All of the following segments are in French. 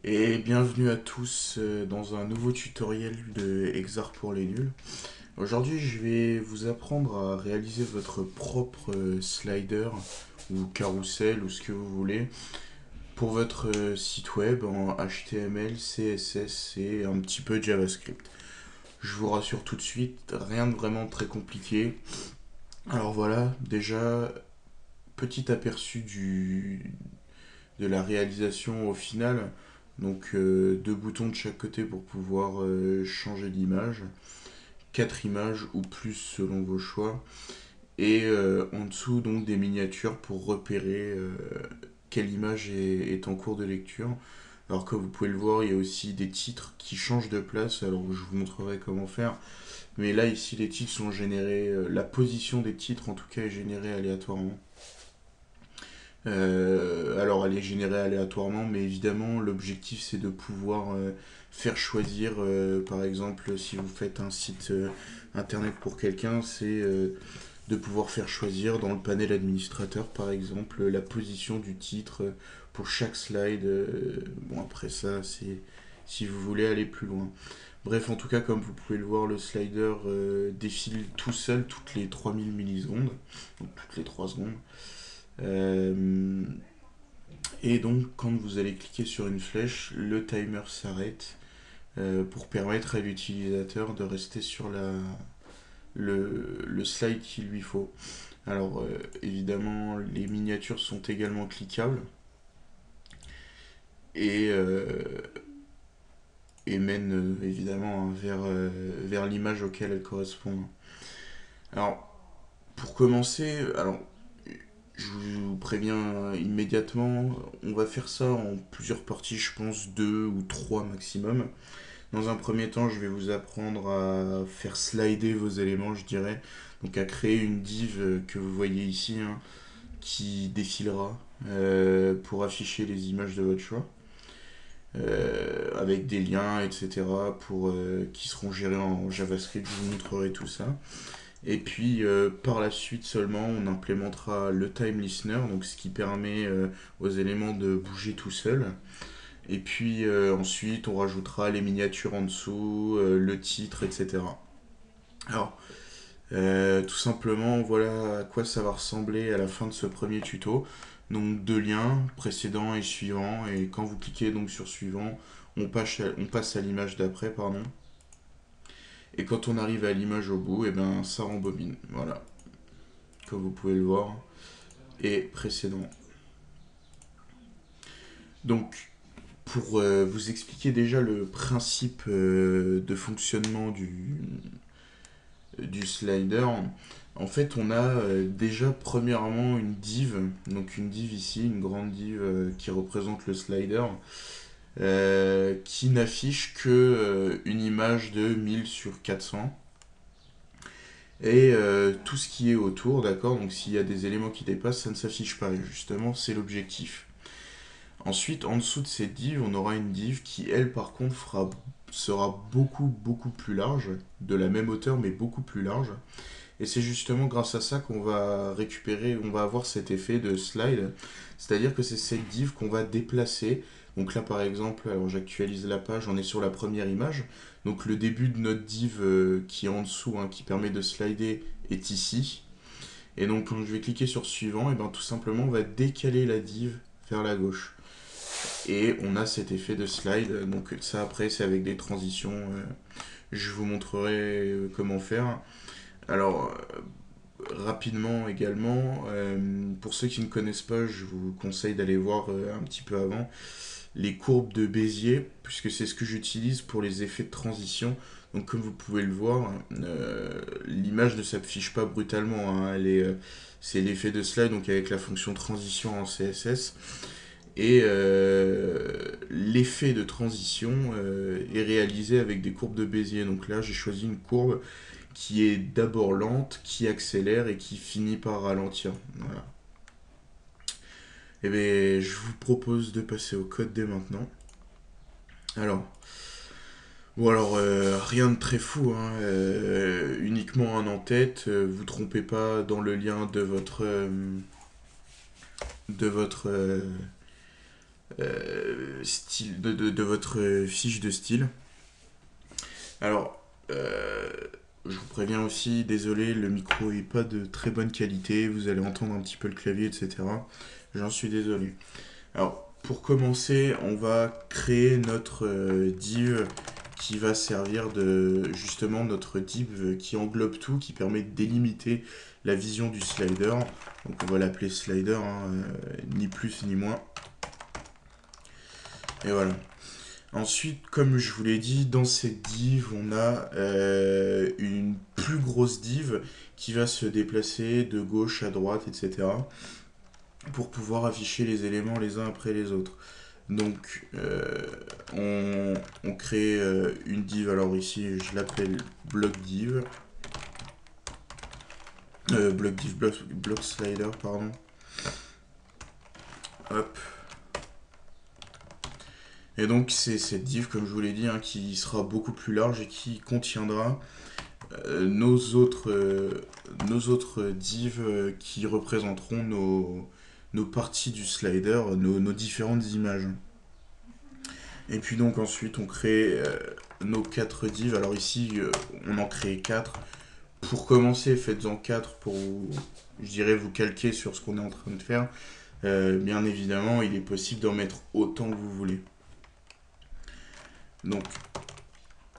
Et bienvenue à tous dans un nouveau tutoriel de Exar pour les nuls. Aujourd'hui, je vais vous apprendre à réaliser votre propre slider ou carrousel ou ce que vous voulez pour votre site web en HTML, CSS et un petit peu de JavaScript. Je vous rassure tout de suite, rien de vraiment très compliqué. Alors voilà, déjà, petit aperçu de la réalisation au final. Donc deux boutons de chaque côté pour pouvoir changer d'image, quatre images ou plus selon vos choix, et en dessous donc des miniatures pour repérer quelle image est en cours de lecture. Alors comme vous pouvez le voir, il y a aussi des titres qui changent de place, alors je vous montrerai comment faire. Mais là ici les titres sont générés, la position des titres en tout cas est générée aléatoirement. Alors elle est générée aléatoirement, mais évidemment l'objectif c'est de pouvoir faire choisir, par exemple si vous faites un site internet pour quelqu'un, c'est de pouvoir faire choisir dans le panel administrateur par exemple la position du titre pour chaque slide. Bon après ça c'est si vous voulez aller plus loin. Bref, en tout cas, comme vous pouvez le voir, le slider défile tout seul toutes les 3000 millisecondes, donc toutes les 3 secondes. Euh, et donc, quand vous allez cliquer sur une flèche, le timer s'arrête pour permettre à l'utilisateur de rester sur le slide qu'il lui faut. Alors, évidemment, les miniatures sont également cliquables et, et mènent évidemment vers l'image auquel elles correspondent. Alors, pour commencer, alors je vous préviens immédiatement, on va faire ça en plusieurs parties, je pense deux ou trois maximum. Dans un premier temps, je vais vous apprendre à faire slider vos éléments, je dirais. Donc à créer une div que vous voyez ici, hein, qui défilera pour afficher les images de votre choix. Avec des liens, etc. Qui seront gérés en JavaScript, je vous montrerai tout ça. Et puis par la suite seulement, on implémentera le time listener, donc ce qui permet aux éléments de bouger tout seul. Et puis ensuite, on rajoutera les miniatures en dessous, le titre, etc. Alors, tout simplement, voilà à quoi ça va ressembler à la fin de ce premier tuto. Donc deux liens, précédent et suivant. Et quand vous cliquez donc sur suivant, on passe à l'image d'après, pardon. Et quand on arrive à l'image au bout, et ben ça rembobine. Voilà, comme vous pouvez le voir. Et précédent. Donc, pour vous expliquer déjà le principe de fonctionnement du slider, en fait, on a déjà premièrement une div, donc une div ici, une grande div qui représente le slider, qui n'affiche que une image de 1000 sur 400. Et tout ce qui est autour, d'accord, donc s'il y a des éléments qui dépassent, ça ne s'affiche pas. Et justement, c'est l'objectif. Ensuite, en dessous de cette div, on aura une div qui, elle, par contre, sera beaucoup plus large, de la même hauteur, mais beaucoup plus large. Et c'est justement grâce à ça qu'on va récupérer, on va avoir cet effet de slide. C'est-à-dire que c'est cette div qu'on va déplacer. Donc là, par exemple, alors j'actualise la page, on est sur la première image. Donc le début de notre div qui est en dessous, hein, qui permet de slider, est ici. Et donc quand je vais cliquer sur suivant, et ben tout simplement on va décaler la div vers la gauche. Et on a cet effet de slide. Donc ça après c'est avec des transitions. Je vous montrerai comment faire. Alors rapidement également, pour ceux qui ne connaissent pas, je vous conseille d'aller voir un petit peu avant les courbes de Bézier, puisque c'est ce que j'utilise pour les effets de transition. Donc comme vous pouvez le voir, l'image ne s'affiche pas brutalement, hein, c'est l'effet de slide, donc avec la fonction transition en CSS. Et l'effet de transition est réalisé avec des courbes de Bézier. Donc là, j'ai choisi une courbe qui est d'abord lente, qui accélère et qui finit par ralentir. Voilà. Et bien, je vous propose de passer au code dès maintenant. Alors, bon alors, rien de très fou, hein, uniquement un en-tête. Vous trompez pas dans le lien de votre style, de votre fiche de style. Alors, je vous préviens aussi, désolé, le micro est pas de très bonne qualité, vous allez entendre un petit peu le clavier, etc. J'en suis désolé. Alors, pour commencer, on va créer notre div qui va servir de justement notre div qui englobe tout, qui permet de délimiter la vision du slider. Donc on va l'appeler slider, hein, ni plus ni moins. Et voilà. Ensuite, comme je vous l'ai dit, dans cette div, on a une plus grosse div qui va se déplacer de gauche à droite, etc. pour pouvoir afficher les éléments les uns après les autres. Donc, on crée une div. Alors ici, je l'appelle block div. Block slider, pardon. Hop. Et donc, c'est cette div, comme je vous l'ai dit, hein, qui sera beaucoup plus large et qui contiendra nos autres divs qui représenteront nos parties du slider, nos différentes images. Et puis donc ensuite on crée nos 4 divs. Alors ici on en crée 4. Pour commencer, faites-en 4 pour, je dirais, vous calquer sur ce qu'on est en train de faire. Bien évidemment, il est possible d'en mettre autant que vous voulez. Donc,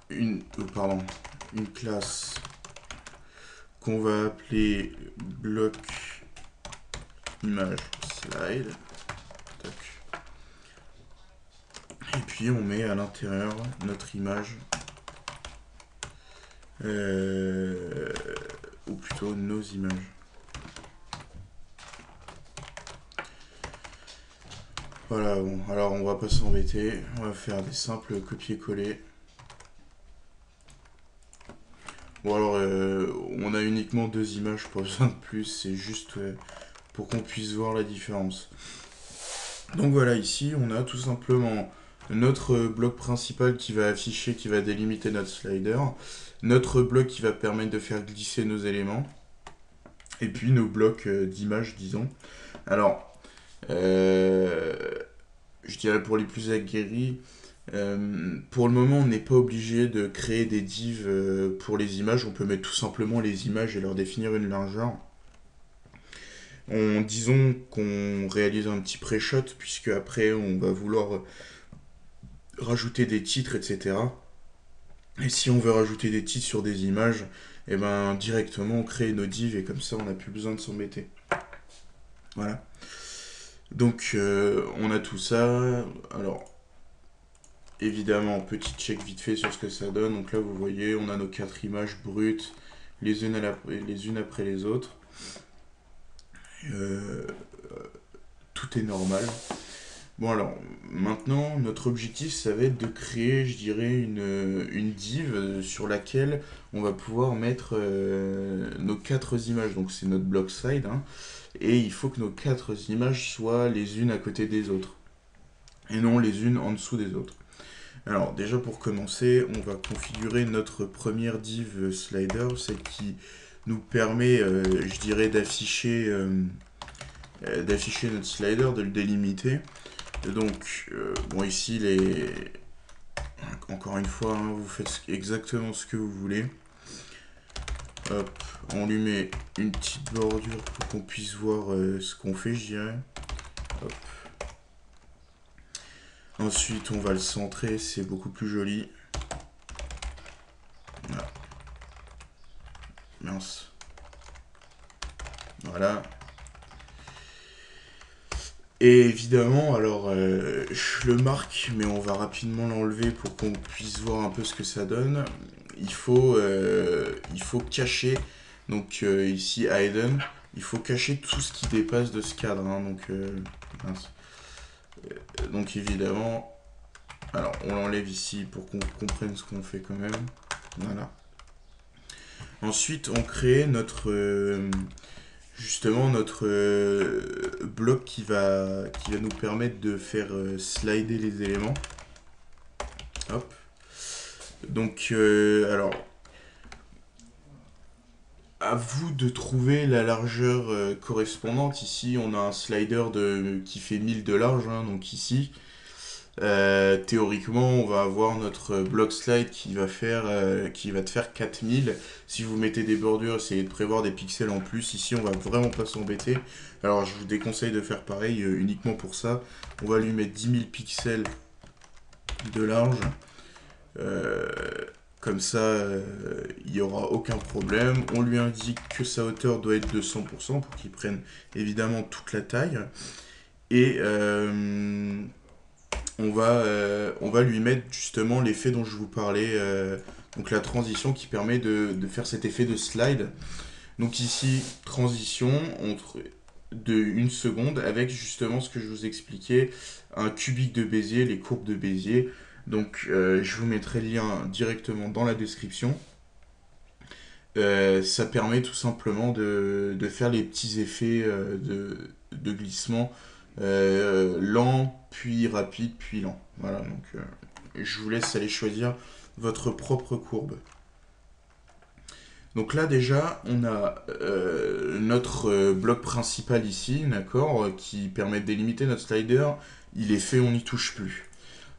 une classe qu'on va appeler bloc image slide. Et puis on met à l'intérieur notre image, ou plutôt nos images. Voilà, bon, alors on va pas s'embêter, on va faire des simples copier-coller. Bon alors, on a uniquement 2 images, pas besoin de plus, c'est juste pour qu'on puisse voir la différence. Donc voilà, ici on a tout simplement notre bloc principal qui va afficher, qui va délimiter notre slider, notre bloc qui va permettre de faire glisser nos éléments, et puis nos blocs d'images, disons. Alors, je dirais pour les plus aguerris, pour le moment on n'est pas obligé de créer des divs pour les images, on peut mettre tout simplement les images et leur définir une largeur. Disons qu'on réalise un petit pré-shot, puisque après on va vouloir rajouter des titres, etc. Et si on veut rajouter des titres sur des images, et ben directement on crée nos divs et comme ça on n'a plus besoin de s'embêter. Voilà. Donc on a tout ça. Alors évidemment, petit check vite fait sur ce que ça donne. Donc là vous voyez, on a nos 4 images brutes, les unes après les autres. Tout est normal. Bon alors, maintenant, notre objectif, ça va être de créer, je dirais, une div sur laquelle on va pouvoir mettre nos 4 images. Donc c'est notre block slide, hein, et il faut que nos 4 images soient les unes à côté des autres, et non les unes en dessous des autres. Alors déjà pour commencer, on va configurer notre première div slider, celle qui nous permet, je dirais, d'afficher notre slider, de le délimiter. Donc, bon, ici, encore une fois, hein, vous faites exactement ce que vous voulez. Hop, on lui met une petite bordure pour qu'on puisse voir ce qu'on fait, je dirais. Hop. Ensuite, on va le centrer, c'est beaucoup plus joli. Voilà. Mince. Voilà. Et évidemment, alors je le marque, mais on va rapidement l'enlever pour qu'on puisse voir un peu ce que ça donne. Il faut cacher, donc ici hidden, il faut cacher tout ce qui dépasse de ce cadre, hein, donc évidemment, alors on l'enlève ici pour qu'on comprenne ce qu'on fait quand même. Voilà. Ensuite, on crée justement notre bloc qui va nous permettre de faire slider les éléments. Hop. Donc, alors, à vous de trouver la largeur correspondante. Ici, on a un slider qui fait 1000 de large, hein, donc ici. Théoriquement, on va avoir notre block slide qui va te faire 4000. Si vous mettez des bordures, essayez de prévoir des pixels en plus. Ici, on va vraiment pas s'embêter. Alors, je vous déconseille de faire pareil uniquement pour ça. On va lui mettre 10 000 pixels de large. Euh, Comme ça, il n'y aura aucun problème. On lui indique que sa hauteur doit être de 100% pour qu'il prenne évidemment toute la taille. Et on va lui mettre justement l'effet dont je vous parlais, donc la transition qui permet de faire cet effet de slide. Donc ici, transition de 1 seconde avec justement ce que je vous expliquais, un cubique de Bézier, les courbes de Bézier. Donc je vous mettrai le lien directement dans la description. Ça permet tout simplement de faire les petits effets de glissement lent, puis rapide, puis lent. Voilà, donc je vous laisse aller choisir votre propre courbe. Donc là déjà, on a notre bloc principal ici, d'accord, qui permet de délimiter notre slider. Il est fait, on n'y touche plus.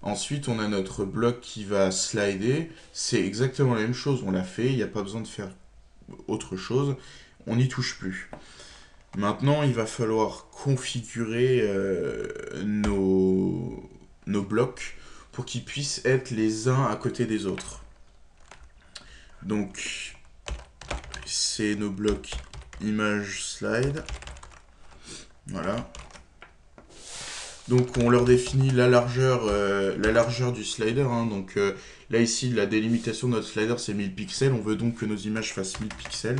Ensuite, on a notre bloc qui va slider. C'est exactement la même chose, on l'a fait, il n'y a pas besoin de faire autre chose. On n'y touche plus. Maintenant, il va falloir configurer nos blocs pour qu'ils puissent être les uns à côté des autres. Donc, c'est nos blocs image slide. Voilà. Donc, on leur définit la largeur du slider. Hein. Donc, là, ici, la délimitation de notre slider, c'est 1000 pixels. On veut donc que nos images fassent 1000 pixels.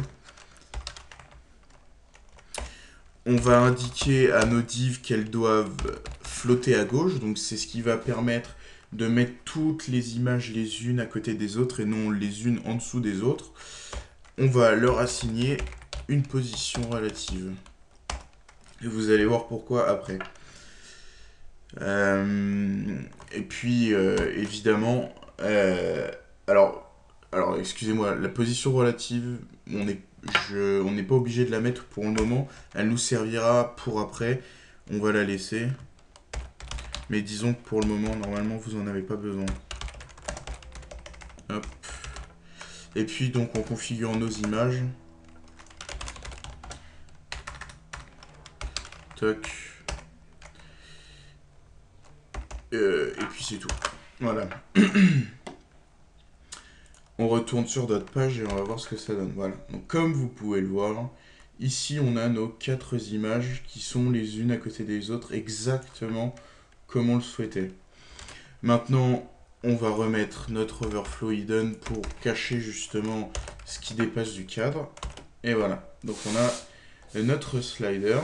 On va indiquer à nos divs qu'elles doivent flotter à gauche. Donc, c'est ce qui va permettre de mettre toutes les images les unes à côté des autres et non les unes en dessous des autres. On va leur assigner une position relative. Et vous allez voir pourquoi après. Et puis, évidemment, alors excusez-moi, la position relative, on n'est pas obligé de la mettre pour le moment. Elle nous servira pour après. On va la laisser. Mais disons que pour le moment, normalement, vous n'en avez pas besoin. Hop. Et puis, donc, on configure nos images. Toc. Et puis, c'est tout. Voilà. On retourne sur notre page et on va voir ce que ça donne. Voilà. Donc, comme vous pouvez le voir, ici, on a nos 4 images qui sont les unes à côté des autres, exactement comme on le souhaitait. Maintenant, on va remettre notre overflow hidden pour cacher justement ce qui dépasse du cadre. Et voilà. Donc, on a notre slider.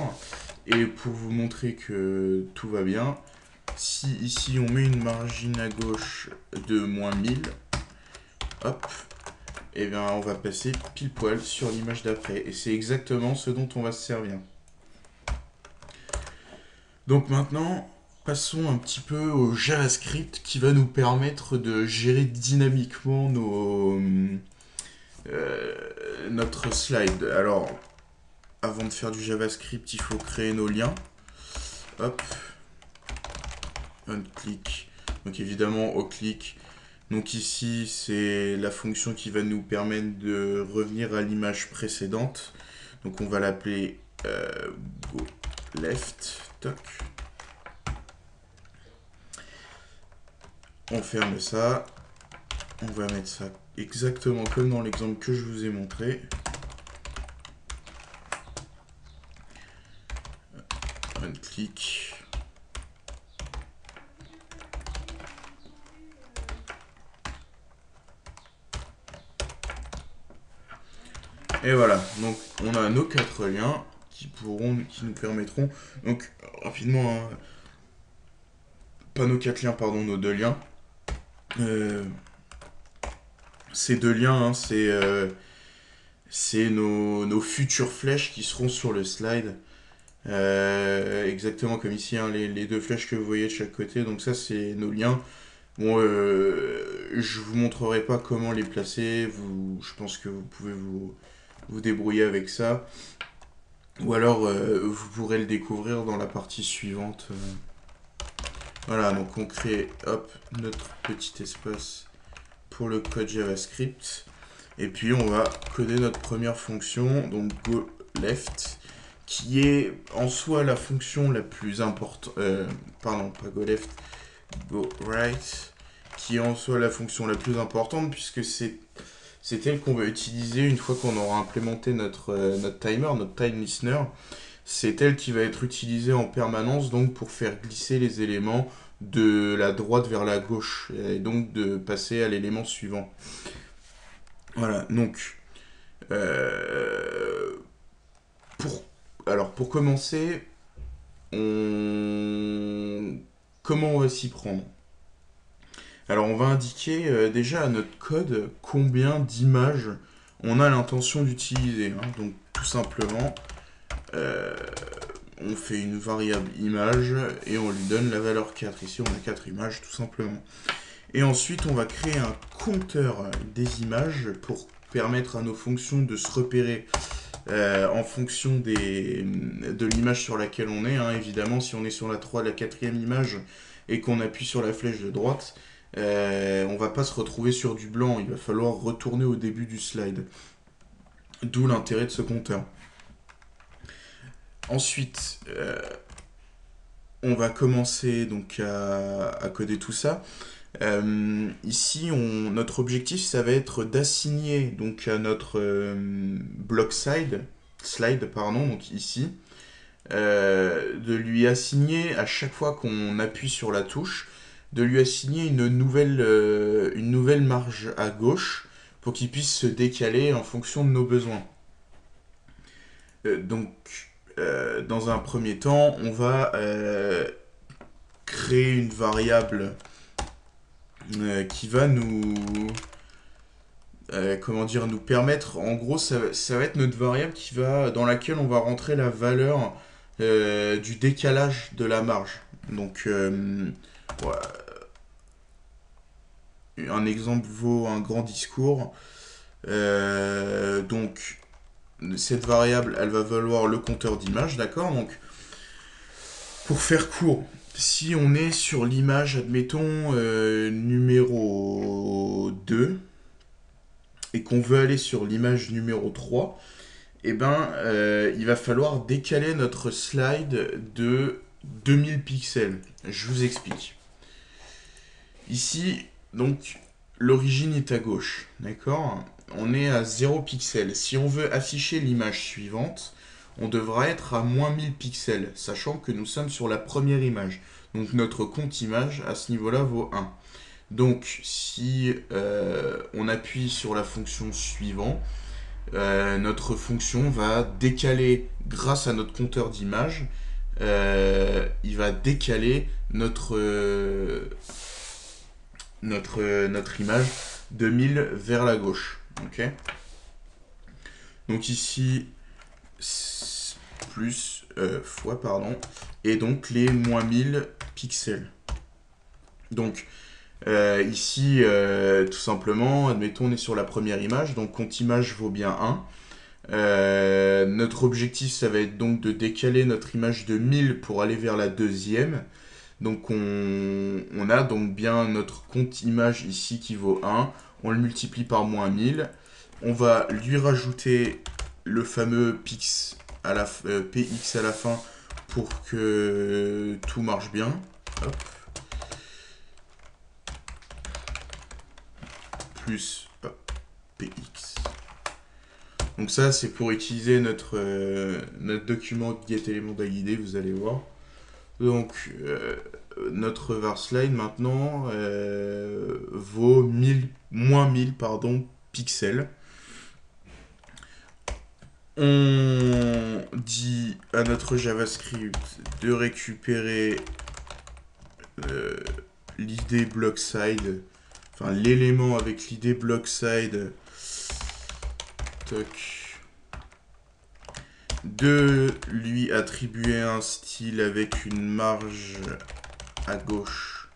Et pour vous montrer que tout va bien, si ici on met une margine à gauche de -1000, hop, et bien on va passer pile poil sur l'image d'après. Et c'est exactement ce dont on va se servir. Donc maintenant, passons un petit peu au JavaScript qui va nous permettre de gérer dynamiquement notre slide. Alors, avant de faire du JavaScript, il faut créer nos liens. Hop. On clique. Donc évidemment, au clic. Donc ici, c'est la fonction qui va nous permettre de revenir à l'image précédente. Donc on va l'appeler go left. Toc. On ferme ça. On va mettre ça exactement comme dans l'exemple que je vous ai montré. On clique. Et voilà, donc on a nos 4 liens qui nous permettront, donc rapidement, hein, pas nos 4 liens, pardon, nos 2 liens. Ces 2 liens, hein, c'est nos futures flèches qui seront sur le slide. Exactement comme ici, hein, les 2 flèches que vous voyez de chaque côté. Donc ça, c'est nos liens. Bon, je vous montrerai pas comment les placer. Je pense que vous pouvez vous débrouiller avec ça. Ou alors, vous pourrez le découvrir dans la partie suivante Voilà, donc on crée, hop, notre petit espace pour le code JavaScript. Et puis on va coder notre première fonction, donc goLeft, qui est en soi la fonction la plus importante, pardon, pas goLeft, goRight, qui est en soi la fonction la plus importante puisque c'est elle qu'on va utiliser une fois qu'on aura implémenté notre timer, notre time listener. C'est elle qui va être utilisée en permanence donc pour faire glisser les éléments de la droite vers la gauche et donc de passer à l'élément suivant. Voilà, donc euh, pour, pour commencer, comment on va s'y prendre? Alors on va indiquer déjà à notre code combien d'images on a l'intention d'utiliser, hein. Donc tout simplement, euh, on fait une variable image et on lui donne la valeur 4. Ici on a 4 images tout simplement. Et ensuite on va créer un compteur des images pour permettre à nos fonctions de se repérer en fonction de l'image sur laquelle on est, hein. Évidemment, si on est sur la 3, la quatrième image et qu'on appuie sur la flèche de droite, on va pas se retrouver sur du blanc. Il va falloir retourner au début du slide. D'où l'intérêt de ce compteur. Ensuite, on va commencer donc à coder tout ça. Ici, notre objectif, ça va être d'assigner donc à notre block slide, pardon, donc ici, de lui assigner à chaque fois qu'on appuie sur la touche, de lui assigner une nouvelle marge à gauche pour qu'il puisse se décaler en fonction de nos besoins. Dans un premier temps, on va créer une variable qui va nous permettre, en gros, ça va être notre variable dans laquelle on va rentrer la valeur du décalage de la marge. Donc, ouais, un exemple vaut un grand discours. Donc, cette variable, elle va valoir le compteur d'images, d'accord? Donc, pour faire court, si on est sur l'image, admettons, numéro 2, et qu'on veut aller sur l'image numéro 3, eh ben, il va falloir décaler notre slide de 2000 pixels. Je vous explique. Ici, donc, l'origine est à gauche, d'accord? On est à 0 pixels. Si on veut afficher l'image suivante, on devra être à moins 1000 pixels, sachant que nous sommes sur la première image. Donc notre compte image, à ce niveau-là, vaut 1. Donc, si on appuie sur la fonction suivant, notre fonction va décaler, grâce à notre compteur d'image, il va décaler notre image de 1000 vers la gauche. Ok. Donc ici, plus fois, pardon, et donc les moins 1000 pixels. Donc, ici, tout simplement, admettons, on est sur la première image, donc compte image vaut bien 1. Notre objectif, ça va être donc de décaler notre image de 1000 pour aller vers la deuxième. Donc on a donc bien notre compte image ici qui vaut 1. On le multiplie par moins 1000. On va lui rajouter le fameux px à la fin pour que tout marche bien. Hop. Plus px. Donc ça, c'est pour utiliser notre document getElementDALID, vous allez voir. Donc, notre varSlide, maintenant, vaut moins 1000 pixels. On dit à notre JavaScript de récupérer l'id blockSide, enfin l'élément avec l'id blockSide, de lui attribuer un style avec une marge à gauche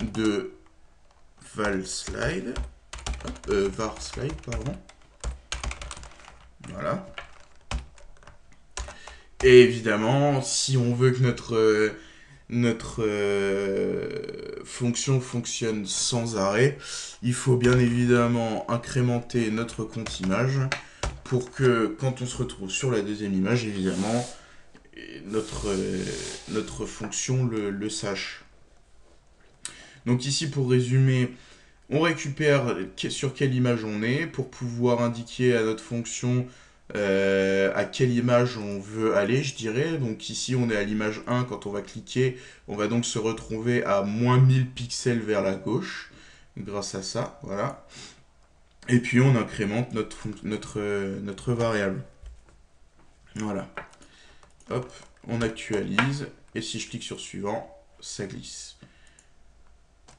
de varSlide, pardon. Voilà. Et évidemment, si on veut que notre fonction fonctionne sans arrêt, il faut bien évidemment incrémenter notre compte image pour que quand on se retrouve sur la deuxième image, évidemment, notre fonction le sache. Donc ici, pour résumer, on récupère sur quelle image on est pour pouvoir indiquer à notre fonction à quelle image on veut aller, je dirais. Donc ici, on est à l'image 1. Quand on va cliquer, on va donc se retrouver à moins 1000 pixels vers la gauche, grâce à ça, voilà. Et puis, on incrémente notre variable. Voilà. Hop, on actualise. Et si je clique sur suivant, ça glisse.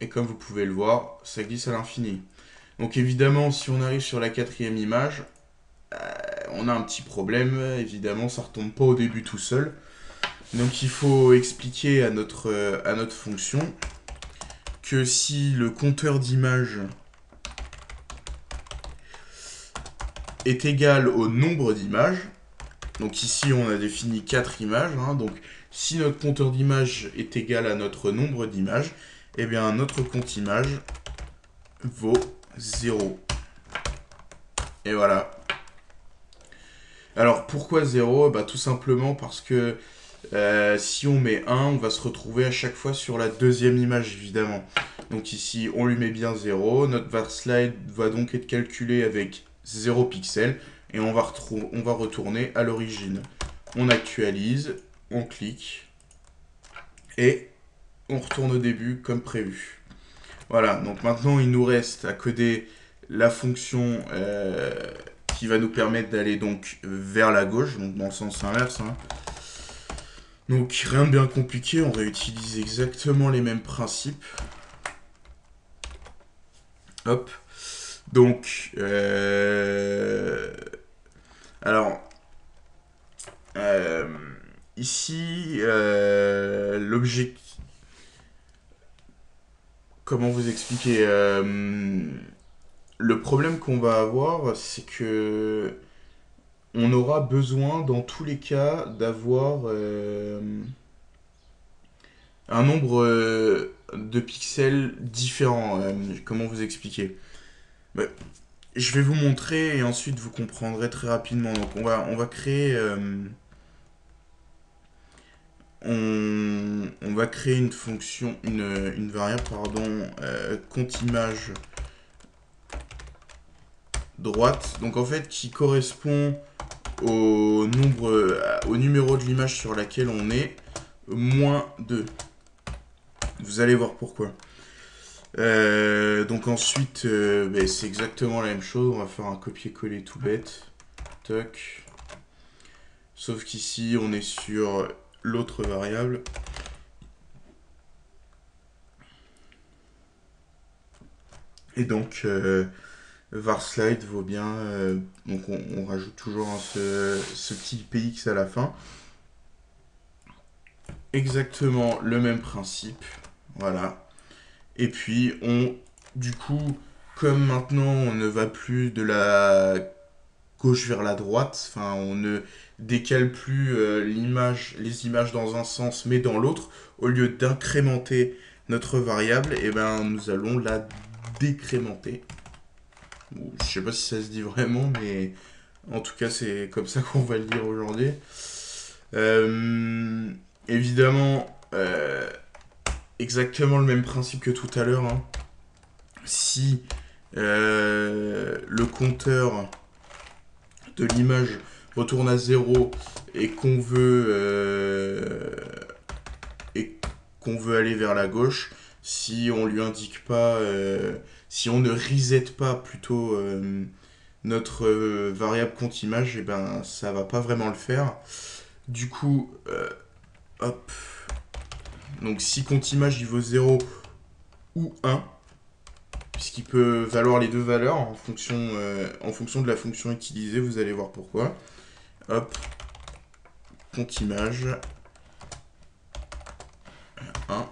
Et comme vous pouvez le voir, ça glisse à l'infini. Donc évidemment, si on arrive sur la quatrième image, on a un petit problème. Évidemment, ça ne retombe pas au début tout seul. Donc il faut expliquer à notre fonction que si le compteur d'images est égal au nombre d'images, donc ici on a défini 4 images, hein, donc si notre compteur d'images est égal à notre nombre d'images, eh bien notre compte image vaut 0. Et voilà. Alors pourquoi 0 ? Bah, tout simplement parce que si on met 1, on va se retrouver à chaque fois sur la deuxième image, évidemment. Donc ici, on lui met bien 0. Notre varSlide va donc être calculé avec 0 pixels. Et on va retourner à l'origine. On actualise, on clique. Et on retourne au début comme prévu. Voilà, donc maintenant, il nous reste à coder la fonction qui va nous permettre d'aller donc vers la gauche, donc dans le sens inverse, hein. Donc rien de bien compliqué, on réutilise exactement les mêmes principes. Hop. Donc, alors, ici, l'objectif... Comment vous expliquer le problème qu'on va avoir, c'est que on aura besoin, dans tous les cas, d'avoir un nombre de pixels différents. Comment vous expliquer ? Bah, je vais vous montrer et ensuite vous comprendrez très rapidement. Donc on va créer on va créer une fonction, une variable, pardon, compte image droite. Donc en fait qui correspond au nombre, au numéro de l'image sur laquelle on est, moins 2. Vous allez voir pourquoi. Donc ensuite, c'est exactement la même chose. On va faire un copier-coller tout bête. Toc. Sauf qu'ici, on est sur l'autre variable. Et donc, varSlide vaut bien... donc on rajoute toujours ce petit px à la fin. Exactement le même principe. Voilà. Et puis, du coup, comme maintenant, on ne va plus de la gauche vers la droite, enfin, on ne décale plus les images dans un sens, mais dans l'autre, au lieu d'incrémenter notre variable, eh ben, nous allons la décrémenter. Bon, je sais pas si ça se dit vraiment, mais en tout cas, c'est comme ça qu'on va le dire aujourd'hui. Évidemment, exactement le même principe que tout à l'heure, hein. Si le compteur de l'image retourne à 0 et qu'on veut aller vers la gauche, si on lui indique pas, si on ne reset pas plutôt notre variable compte image, et ben ça va pas vraiment le faire. Du coup, hop. Donc si compte image il vaut 0 ou 1, puisqu'il peut valoir les deux valeurs en fonction de la fonction utilisée, vous allez voir pourquoi. Hop, compte image 1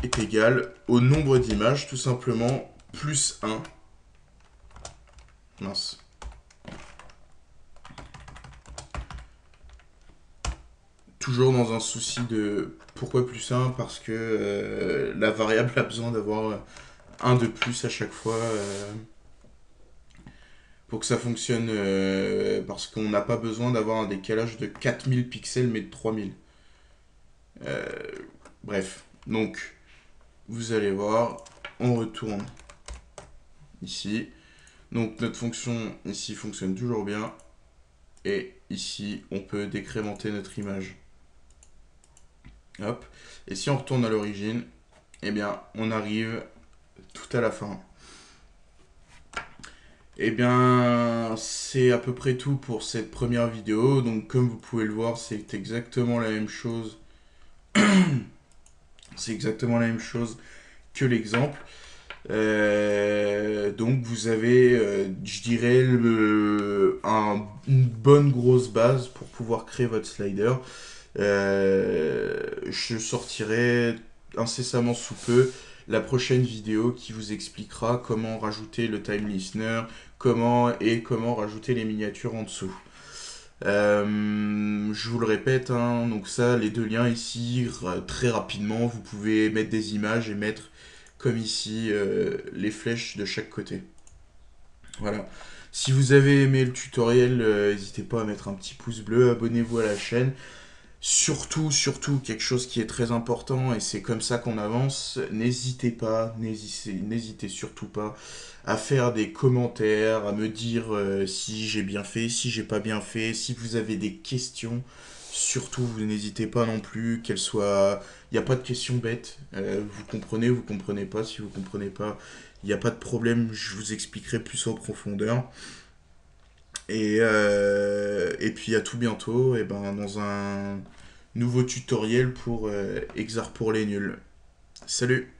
est égal au nombre d'images, tout simplement, plus 1. Mince. toujours dans un souci de pourquoi plus 1, parce que la variable a besoin d'avoir un de plus à chaque fois pour que ça fonctionne, parce qu'on n'a pas besoin d'avoir un décalage de 4000 pixels mais de 3000. Euh, Bref, donc vous allez voir, on retourne ici. Donc notre fonction ici fonctionne toujours bien. Et ici, on peut décrémenter notre image. Hop. Et si on retourne à l'origine, eh bien, on arrive tout à la fin. Eh bien, c'est à peu près tout pour cette première vidéo. Donc, comme vous pouvez le voir, c'est exactement la même chose. C'est exactement la même chose que l'exemple. Donc vous avez, je dirais, une bonne grosse base pour pouvoir créer votre slider. Je sortirai incessamment sous peu la prochaine vidéo qui vous expliquera comment rajouter le time listener, comment rajouter les miniatures en dessous. Je vous le répète, hein, donc ça, les deux liens ici, très rapidement, vous pouvez mettre des images et mettre, comme ici, les flèches de chaque côté. Voilà. Si vous avez aimé le tutoriel, n'hésitez pas à mettre un petit pouce bleu, abonnez-vous à la chaîne. Surtout, quelque chose qui est très important, et c'est comme ça qu'on avance, n'hésitez surtout pas à faire des commentaires, à me dire si j'ai bien fait, si j'ai pas bien fait, si vous avez des questions. Surtout, vous n'hésitez pas non plus, qu'elles soient... Il n'y a pas de questions bêtes. Vous comprenez pas. Si vous comprenez pas, il n'y a pas de problème, je vous expliquerai plus en profondeur. Et puis à tout bientôt, et ben, dans un nouveau tutoriel pour Exar pour les nuls. Salut!